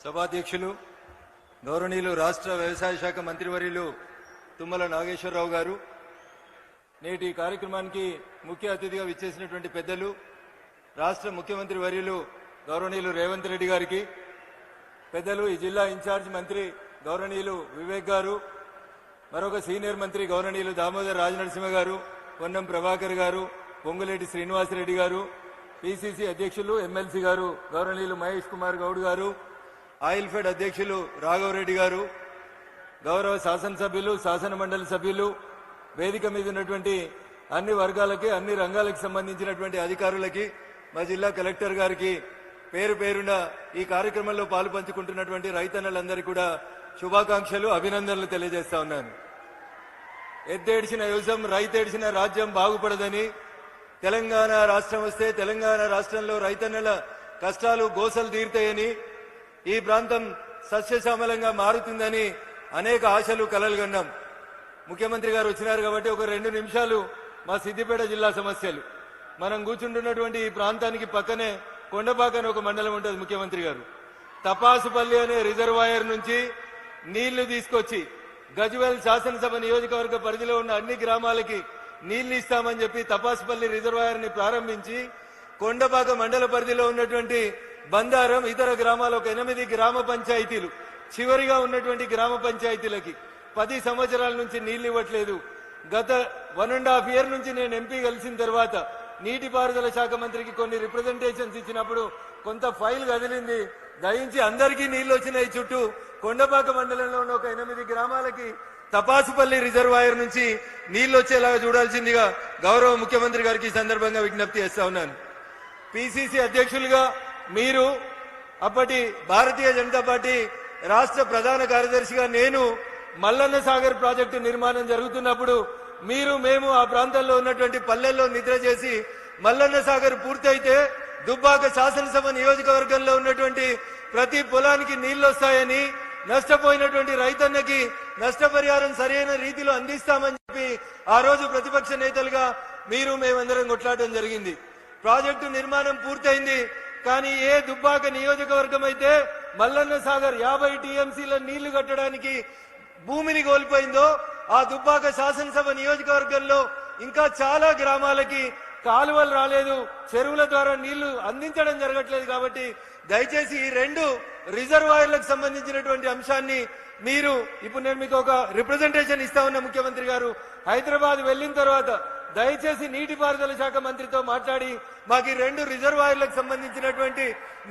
సభాధ్యక్షులు గౌరవనీయులు రాష్ట్ర వ్యవసాయ శాఖ మంత్రివర్యులు తుమ్మల నాగేశ్వరరావు గారు, నేటి కార్యక్రమానికి ముఖ్య అతిథిగా విచ్చేసినటువంటి పెద్దలు రాష్ట్ర ముఖ్యమంత్రి వర్యులు గౌరవనీయులు రేవంత్ రెడ్డి గారికి, పెద్దలు ఈ జిల్లా ఇన్ఛార్జ్ మంత్రి గౌరవనీయులు వివేక్ గారు, మరొక సీనియర్ మంత్రి గౌరవనీయులు దామోదర్ రాజనరసింహ గారు, పొన్నం ప్రభాకర్ గారు, పొంగులేటి శ్రీనివాసరెడ్డి గారు, పిసిసి అధ్యక్షులు ఎమ్మెల్సీ గారు గౌరవనీయులు మహేష్ కుమార్ గౌడ్ గారు, ఆయిల్ ఫెడ్ అధ్యక్షులు రాఘవరెడ్డి గారు, గౌరవ శాసనసభ్యులు, శాసన మండలి సభ్యులు, వేదిక మీద ఉన్నటువంటి అన్ని వర్గాలకి, అన్ని రంగాలకు సంబంధించినటువంటి అధికారులకి, మా జిల్లా కలెక్టర్ గారికి పేరు పేరున ఈ కార్యక్రమంలో పాలు పంచుకుంటున్నటువంటి రైతన్నలందరికీ కూడా శుభాకాంక్షలు, అభినందనలు తెలియజేస్తా ఉన్నాను. ఎద్దేడిచిన యువసం, రైతేడిచిన రాజ్యం బాగుపడదని, తెలంగాణ రాష్ట్రం వస్తే తెలంగాణ రాష్ట్రంలో రైతన్నల కష్టాలు గోసలు తీరుతాయని, ఈ ప్రాంతం సస్యశ్యామలంగా మారుతుందని అనేక ఆశలు కలలు కన్నాం. ముఖ్యమంత్రి గారు వచ్చినారు కాబట్టి ఒక 2 నిమిషాలు మా సిద్దిపేట జిల్లా సమస్యలు. మనం కూర్చుంటున్నటువంటి ఈ ప్రాంతానికి పక్కనే కొండపాకని ఒక మండలం ఉంటుంది. ముఖ్యమంత్రి గారు తపాసుపల్లి అనే రిజర్వాయర్ నుంచి నీళ్లు తీసుకొచ్చి గజ్వేల్ శాసనసభ నియోజకవర్గ పరిధిలో ఉన్న అన్ని గ్రామాలకి నీళ్లు ఇస్తామని చెప్పి తపాసుపల్లి రిజర్వాయర్ ని ప్రారంభించి కొండపాక మండల పరిధిలో ఉన్నటువంటి బందారం, ఇతర గ్రామాల ఒక 8 గ్రామ పంచాయతీలు, చివరిగా ఉన్నటువంటి గ్రామ పంచాయతీలకి 10 సంవత్సరాల నుంచి నీళ్లు ఇవ్వట్లేదు. గత 1.5 ఇయర్ నుంచి నేను ఎంపీ కలిసిన తర్వాత నీటిపారుదల శాఖ మంత్రికి కొన్ని రిప్రజెంటేషన్స్ ఇచ్చినప్పుడు కొంత ఫైల్ కదిలింది. దయించి అందరికీ నీళ్లు వచ్చినాయి. చుట్టూ కొండపాక మండలంలో ఉన్న ఒక 8 గ్రామాలకి తపాసుపల్లి రిజర్వాయర్ నుంచి నీళ్లు వచ్చేలాగా చూడాల్సిందిగా గౌరవ ముఖ్యమంత్రి గారికి ఈ సందర్భంగా విజ్ఞప్తి చేస్తా ఉన్నాను. పిసిసి అధ్యక్షులుగా మీరు, అప్పటి భారతీయ జనతా పార్టీ రాష్ట్ర ప్రధాన కార్యదర్శిగా నేను మల్లన్న సాగర్ ప్రాజెక్టు నిర్మాణం జరుగుతున్నప్పుడు మీరు, మేము ఆ ప్రాంతంలో ఉన్నటువంటి పల్లెల్లో నిద్ర చేసి మల్లన్న సాగర్ పూర్తయితే దుబ్బాక శాసనసభ నియోజకవర్గంలో ఉన్నటువంటి ప్రతి పొలానికి నీళ్లు వస్తాయని, నష్టపోయినటువంటి రైతన్నకి నష్టపరిహారం సరైన రీతిలో అందిస్తామని చెప్పి ఆ రోజు ప్రతిపక్ష నేతలుగా మీరు, మేమందరం కొట్లాడటం జరిగింది. ప్రాజెక్టు నిర్మాణం పూర్తయింది. కానీ ఏ దుబ్బాక నియోజకవర్గం అయితే మల్లన్న సాగర్ 50 టీఎంసీల నీళ్లు కట్టడానికి భూమిని కోల్పోయిందో, ఆ దుబ్బాక శాసనసభ నియోజకవర్గంలో ఇంకా చాలా గ్రామాలకి కాలువలు రాలేదు, చెరువుల ద్వారా నీళ్లు అందించడం జరగట్లేదు. కాబట్టి దయచేసి ఈ 2 రిజర్వాయర్లకు సంబంధించినటువంటి అంశాన్ని మీరు, ఇప్పుడు నేను మీకు ఒక రిప్రజెంటేషన్ ఇస్తా ఉన్న ముఖ్యమంత్రి గారు, హైదరాబాద్ వెళ్లిన తర్వాత దయచేసి నీటిపారుదల శాఖ మంత్రితో మాట్లాడి మాకు ఈ 2 రిజర్వాయర్లకు సంబంధించినటువంటి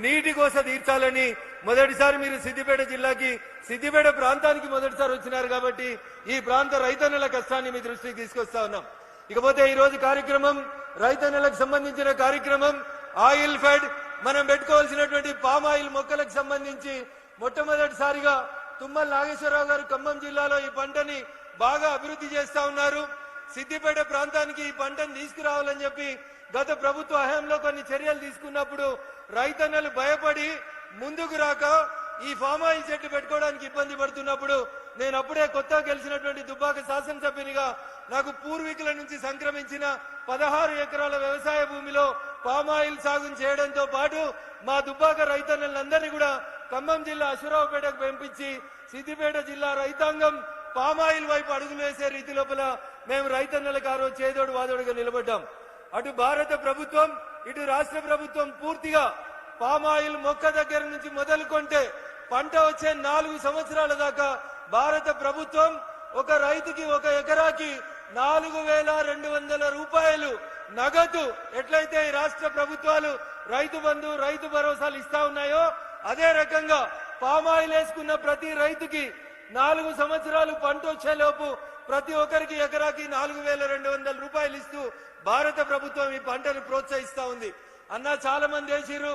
నీటి కోస తీర్చాలని. మొదటిసారి మీరు సిద్దిపేట జిల్లాకి, సిద్దిపేట ప్రాంతానికి మొదటిసారి వచ్చినారు కాబట్టి ఈ ప్రాంత రైతన్నల కష్టాన్ని మీ దృష్టికి తీసుకొస్తా ఉన్నాం. ఇకపోతే ఈ రోజు కార్యక్రమం రైతన్నలకు సంబంధించిన కార్యక్రమం. ఆయిల్ ఫెడ్ మనం పెట్టుకోవాల్సినటువంటి పామ్ ఆయిల్ మొక్కలకు సంబంధించి మొట్టమొదటిసారిగా తుమ్మల నాగేశ్వరరావు గారు ఖమ్మం జిల్లాలో ఈ పంటని బాగా అభివృద్ధి చేస్తా ఉన్నారు. సిద్దిపేట ప్రాంతానికి ఈ పంటను తీసుకురావాలని చెప్పి గత ప్రభుత్వ హయాంలో కొన్ని చర్యలు తీసుకున్నప్పుడు రైతన్నలు భయపడి ముందుకు రాక ఈ ఫామ్ ఆయిల్ చెట్లు పెట్టుకోవడానికి ఇబ్బంది పడుతున్నప్పుడు నేను అప్పుడే కొత్తగా గెలిచినటువంటి దుబ్బాక శాసనసభ్యునిగా నాకు పూర్వీకుల నుంచి సంక్రమించిన 16 ఎకరాల వ్యవసాయ భూమిలో పామ్ ఆయిల్ సాగు చేయడంతో పాటు మా దుబ్బాక రైతన్నలందరినీ కూడా ఖమ్మం జిల్లా అశ్వరావుపేటకు పంపించి సిద్దిపేట జిల్లా రైతాంగం పామాయిల్ వైపు అడుగులు వేసే రీతి లోపల మేము రైతన్నలకు ఆ రోజు చేదోడు వాదోడుగా నిలబడ్డాం. అటు భారత ప్రభుత్వం, ఇటు రాష్ట్ర ప్రభుత్వం పూర్తిగా పామాయిల్ మొక్క దగ్గర నుంచి మొదలుకొంటే పంట వచ్చే 4 సంవత్సరాల దాకా భారత ప్రభుత్వం ఒక రైతుకి, ఒక ఎకరాకి 4,200 రూపాయలు నగదు ఎట్లయితే ఈ రాష్ట్ర ప్రభుత్వాలు రైతు బంధు, రైతు భరోసాలు ఇస్తా ఉన్నాయో అదే రకంగా పామాయిల్ వేసుకున్న ప్రతి రైతుకి 4 సంవత్సరాలు పంట వచ్చేలోపు ప్రతి ఒక్కరికి ఎకరాకి 4,200 రూపాయలు ఇస్తూ భారత ప్రభుత్వం ఈ పంటను ప్రోత్సహిస్తా ఉంది. అన్న చాలా మంది వేసిర్రు,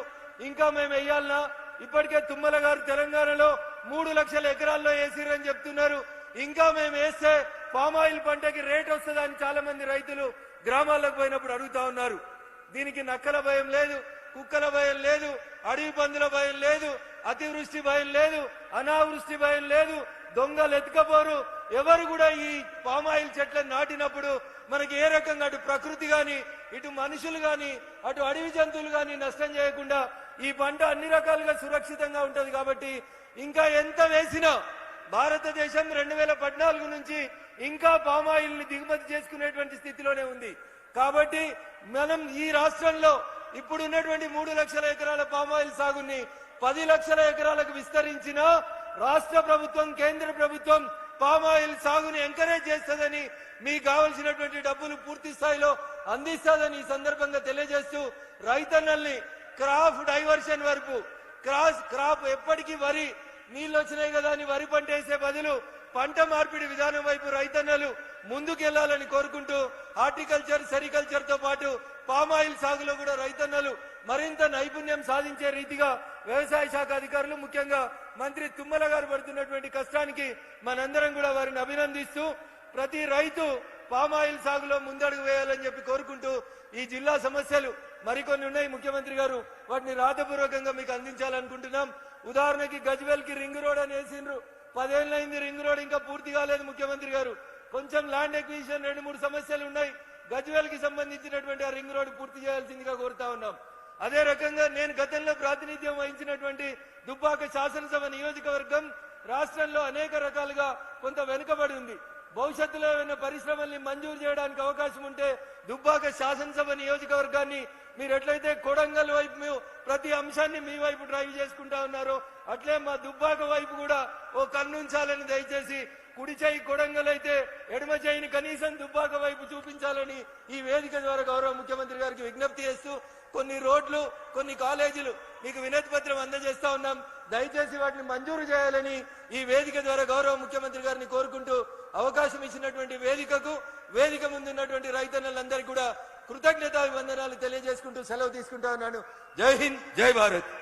ఇంకా మేము వేయాలన్నా? ఇప్పటికే తుమ్మల గారు తెలంగాణలో 3 లక్షల ఎకరాల్లో వేసిర్రని చెప్తున్నారు. ఇంకా మేము వేస్తే పామ్ ఆయిల్ పంటకి రేట్ వస్తుందని చాలా మంది రైతులు గ్రామాలకు పోయినప్పుడు అడుగుతా ఉన్నారు. దీనికి నక్కల భయం లేదు, కుక్కల భయం లేదు, అడవి పందుల భయం లేదు, అతివృష్టి భయం లేదు, అనావృష్టి భయం లేదు, దొంగలు ఎత్తుకపోరు. ఎవరు కూడా ఈ పామాయిల్ చెట్లను నాటినప్పుడు మనకి ఏ రకంగా అటు ప్రకృతి గాని, ఇటు మనుషులు గాని, అటు అడవి జంతువులు గాని నష్టం చేయకుండా ఈ పంట అన్ని రకాలుగా సురక్షితంగా ఉంటది కాబట్టి ఇంకా ఎంత వేసినా భారతదేశం 2014 నుంచి ఇంకా పామాయిల్ ని దిగుమతి చేసుకునేటువంటి స్థితిలోనే ఉంది. కాబట్టి మనం ఈ రాష్ట్రంలో ఇప్పుడు ఉన్నటువంటి 3 లక్షల ఎకరాల పామాయిల్ సాగుని 10 లక్షల ఎకరాలకు విస్తరించిన రాష్ట్ర ప్రభుత్వం కేంద్ర ప్రభుత్వం పామాయిల్ సాగుని ఎంకరేజ్ చేస్తుందని మీకు కావలసినటువంటి డబ్బులు పూర్తి స్థాయిలో అందిస్తుందని ఈ సందర్భంగా తెలియజేస్తూ రైతన్నల్ని క్రాప్ డైవర్షన్ వరకు క్రాప్ ఎప్పటికీ వరి నీళ్ళు వచ్చినాయి కదా అని వరి పంట వేసే బదులు పంట మార్పిడి విధానం వైపు రైతన్నలు ముందుకెళ్లాలని కోరుకుంటూ హార్టికల్చర్ సెరికల్చర్ తో పాటు పామాయిల్ సాగులో కూడా రైతన్నలు మరింత నైపుణ్యం సాధించే రీతిగా వ్యవసాయ శాఖ అధికారులు ముఖ్యంగా మంత్రి తుమ్మల గారు పడుతున్నటువంటి కష్టానికి మనందరం కూడా వారిని అభినందిస్తూ ప్రతి రైతు పామాయిల్ సాగులో ముందడుగు వేయాలని చెప్పి కోరుకుంటూ ఈ జిల్లా సమస్యలు మరికొన్ని ఉన్నాయి ముఖ్యమంత్రి గారు వాటిని రాతపూర్వకంగా మీకు అందించాలనుకుంటున్నాం. ఉదాహరణకి గజ్వేల్ కి రింగ్ రోడ్ అని వేసిండ్రు, 10 ఏళ్ళైంది రింగ్ రోడ్ ఇంకా పూర్తి కాలేదు. ముఖ్యమంత్రి గారు కొంచెం ల్యాండ్ ఎక్విజిషన్ 2-3 సమస్యలు ఉన్నాయి. గజ్వేల్ కి సంబంధించినటువంటి ఆ రింగ్ రోడ్ పూర్తి చేయాల్సిందిగా కోరుతా ఉన్నాం. అదే రకంగా నేను గతంలో ప్రాతినిధ్యం వహించినటువంటి దుబ్బాక శాసనసభ నియోజకవర్గం రాష్ట్రంలో అనేక రకాలుగా కొంత వెనుకబడి ఉంది. భవిష్యత్తులో ఏమైనా పరిశ్రమల్ని మంజూరు చేయడానికి అవకాశం ఉంటే దుబ్బాక శాసనసభ నియోజకవర్గాన్ని మీరు ఎట్లయితే కొడంగల్ వైపు ప్రతి అంశాన్ని మీ వైపు డ్రైవ్ చేసుకుంటా ఉన్నారో అట్లే మా దుబ్బాక వైపు కూడా ఓ కన్నుంచాలని దయచేసి కుడి చేయి కొడంగల్ అయితే ఎడమ చేయిని కనీసం దుబ్బాక వైపు చూపించాలని ఈ వేదిక ద్వారా గౌరవ ముఖ్యమంత్రి గారికి విజ్ఞప్తి చేస్తూ కొన్ని రోడ్లు కొన్ని కాలేజీలు మీకు వినతి పత్రం అందజేస్తా ఉన్నాం. దయచేసి వాటిని మంజూరు చేయాలని ఈ వేదిక ద్వారా గౌరవ ముఖ్యమంత్రి గారిని కోరుకుంటూ అవకాశం ఇచ్చినటువంటి వేదిక ముందున్నటువంటి రైతన్నలందరికీ కూడా కృతజ్ఞతాభివందనాలు తెలియజేసుకుంటూ సెలవు తీసుకుంటా ఉన్నాను. జై హింద్, జై భారత్.